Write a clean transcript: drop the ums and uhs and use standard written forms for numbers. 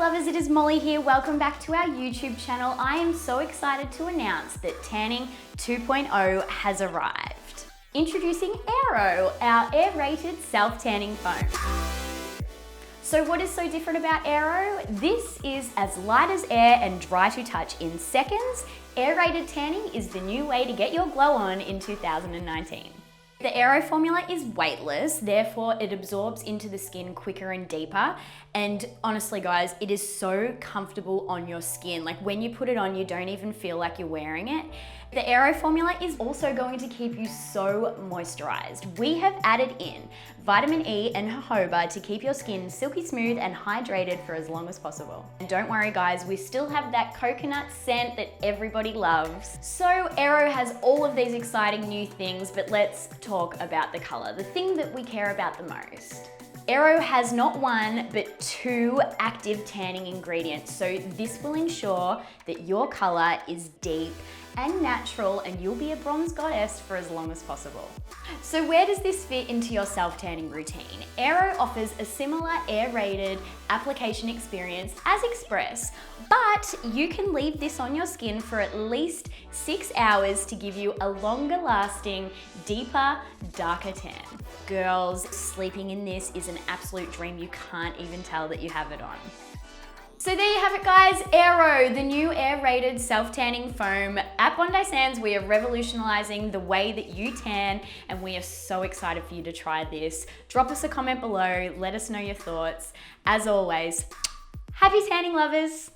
lovers, it is Molly here. Welcome back to our YouTube channel. I am so excited to announce that Tanning 2.0 has arrived. Introducing Aero, our air-rated self-tanning foam. So what is so different about Aero? This is as light as air and dry to touch in seconds. Air-rated tanning is the new way to get your glow on in 2019. The Aero formula is weightless, therefore it absorbs into the skin quicker and deeper. And honestly guys, it is so comfortable on your skin. Like when you put it on, you don't even feel like you're wearing it. The Aero formula is also going to keep you so moisturized. We have added in vitamin E and jojoba to keep your skin silky smooth and hydrated for as long as possible. And don't worry guys, we still have that coconut scent that everybody loves. So Aero has all of these exciting new things, but let's talk about the color, the thing that we care about the most. Aero has not one, but two active tanning ingredients. So this will ensure that your color is deep and natural and you'll be a bronze goddess for as long as possible. So where does this fit into your self-tanning routine? Aero offers a similar air-rated application experience as Express, but you can leave this on your skin for at least 6 hours to give you a longer lasting, deeper, darker tan. Girls, sleeping in this is an absolute dream. You can't even tell that you have it on. So there you have it guys, Aero, the new air-rated self-tanning foam. At Bondi Sands, we are revolutionizing the way that you tan, and we are so excited for you to try this. Drop us a comment below, let us know your thoughts. As always, happy tanning lovers.